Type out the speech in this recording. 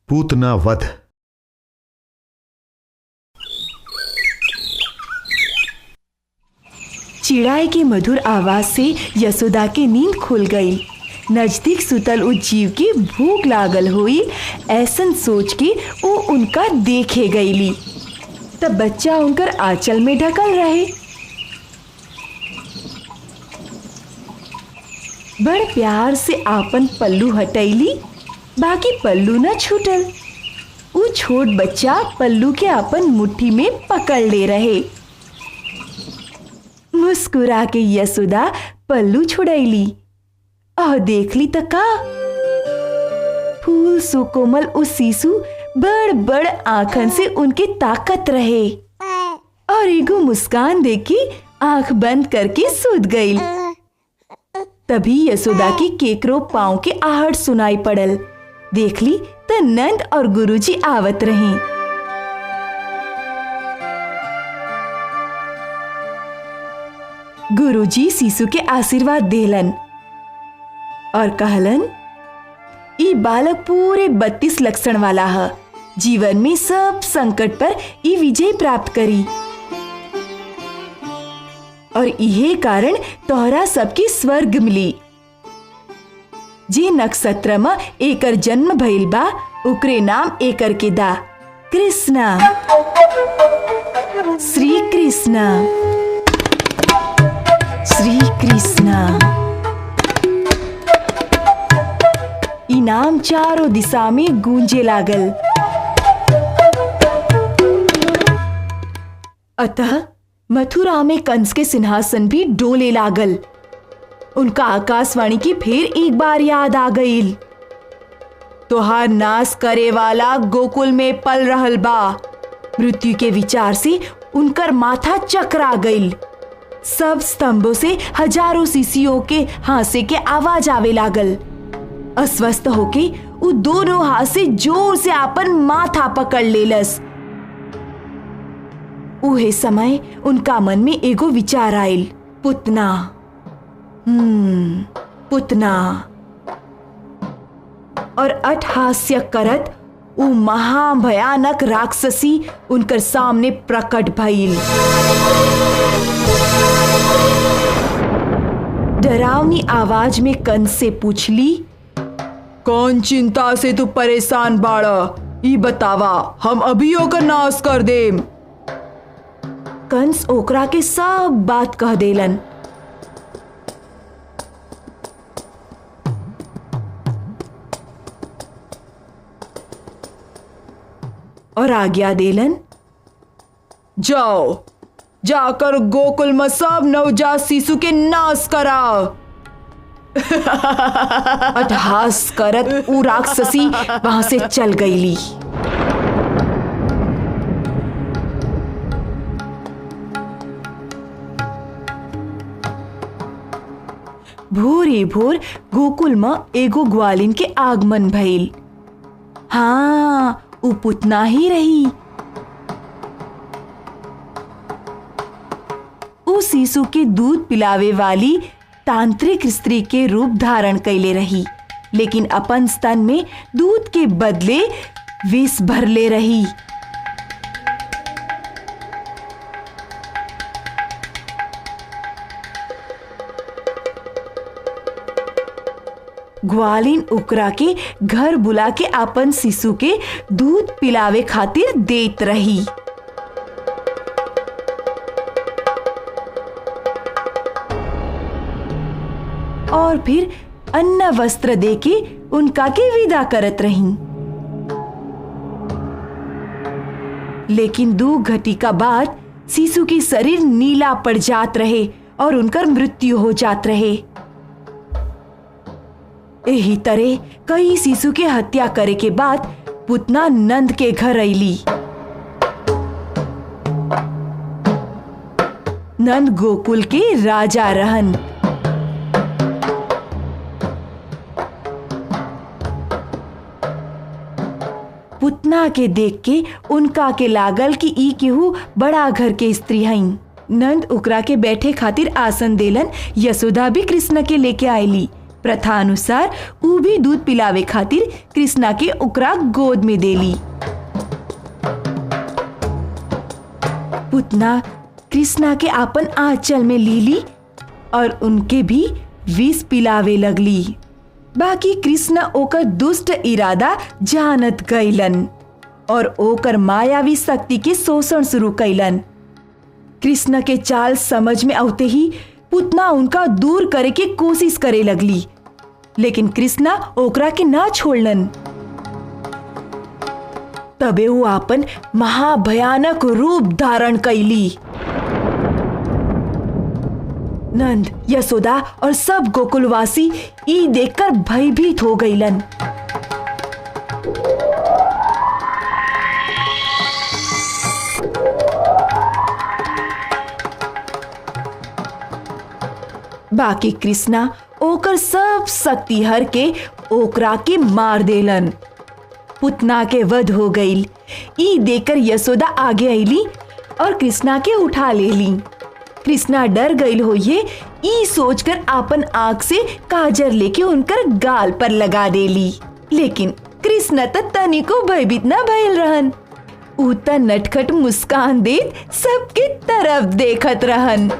पूतना वध। चिड़ाई की मधुर आवाज से यशोदा की नींद खुल गई। नजदीक सुतल उस जीव की भूख लागल हुई, ऐसन सोच के वो उनका देखे गईली। तब बच्चा उनकर आंचल में ढकल रहे। बड़ प्यार से आपन पल्लू हटैली, बाकी पल्लू न छूटल। वो छोट बच्चा पल्लू के अपन मुट्ठी में पकड़ ले रहे। मुस्कुरा के यशोदा पल्लू छुड़ैली और देखली त का फूल सुकोमल उस शिशु बड़ बड़ आंखन से उनके ताकत रहे और एगो मुस्कान देखी आंख बंद करके सूत गई। तभी यशोदा की केकरो पांव के आहट सुनाई पड़ल। देखली त नंद और गुरुजी आवत रहे। गुरुजी शिशु के आशीर्वाद देलन और कहलन, ई बालक पूरे 32 लक्षण वाला है। जीवन में सब संकट पर ई विजय प्राप्त करी और इहे कारण तोहरा सबकी स्वर्ग मिली। जे नक्षत्र में एकर जन्म भइल बा ओकरे नाम एकर के दा कृष्णा। श्री कृष्णा, श्री कृष्णा। इनाम चारों दिशा में गूंजे लागल। अतः मथुरा में कंस के सिंहासन भी डोले लागल। उनका आकाशवाणी की फिर एक बार याद आ गई। तोहार नाश करे वाला गोकुल में पल रहल बा। मृत्यु के विचार से उनकर माथा चकरा गई। सब स्तंभों से हजारों शिशियों के हांसे के आवाज आवे लागल। अस्वस्थ होके वो दोनों हाथ से जोर से अपन माथा पकड़ लेलस। उहे समय उनका मन में एगो विचार आयल, पुतना, पुतना। और अट्टहास्य करत वो महाभयानक राक्षसी उनकर सामने प्रकट भइल। डरावनी आवाज में कंस से पूछली, कौन चिंता से तू परेशान बाड़ा? ई बतावा, हम अभी ओकर नाश कर देम। कंस ओकरा के सब बात कह देलन। और आज्ञा देलन, जाओ, जाकर गोकुल में सब नवजात शिशु के नाश कराओ। अट्टहास करत उ राक्षसी वहां से चल गईली। भोरे भोर गोकुल में एगो ग्वालिन के आगमन भइल। हाँ, उ पुतना ही रही। उ शिशु के दूध पिलावे वाली तांत्रिक स्त्री के रूप धारण कैले रही, लेकिन अपन स्तन में दूध के बदले विष भरले रही। ग्वालिन ओकरा के घर बुला के अपन शिशु के दूध पिलावे खातिर देत रही। और फिर अन्न वस्त्र देके उनका के विदा करत रही। लेकिन 2 घटिका बाद शिशु की शरीर नीला पड़ जात रहे और उनकर मृत्यु हो जात रहे। यही तरह कई शिशु के हत्या करे के बाद पुतना नंद के घर अइली। नंद गोकुल के राजा रहन। पुतना के देख के उनका के लागल कि ई केहू बड़ा घर के स्त्री हईं। नंद ओकरा के बैठे खातिर आसन देलन। यशोदा भी कृष्ण के लेके आईली। प्रथा अनुसार ऊ भी दूध पिलावे खातिर कृष्णा के ओकरा गोद में देली। पुतना कृष्णा के आपन आंचल में लीली और उनके भी विष पिलावे लगली। बाकी कृष्णा ओकर दुष्ट इरादा जानत गईलन और ओकर मायावी शक्ति के शोषण शुरू कैलन। कृष्णा के चाल समझ में आते ही पुतना उनका दूर करे के कोशिश करे लगली, लेकिन कृष्णा ओकरा के ना छोड़लन। तबे वो आपन महाभयानक रूप धारण कैली। नंद, यशोदा और सब गोकुलवासी ई देखकर भयभीत हो गईलन। बाकी कृष्णा ओकर सब शक्ति हर के ओकरा के मार देलन। पुतना के वध हो गईल। ई देखकर यशोदा आगे आईली और कृष्णा के उठा लेली। कृष्णा डर गईल होइए ई सोचकर आपन आँख से काजर लेके उनकर गाल पर लगा देली, लेकिन कृष्णा त तनिको भयभीत न भइल रहन। ऊ त नटखट मुस्कान देत सबके तरफ देखत रहन।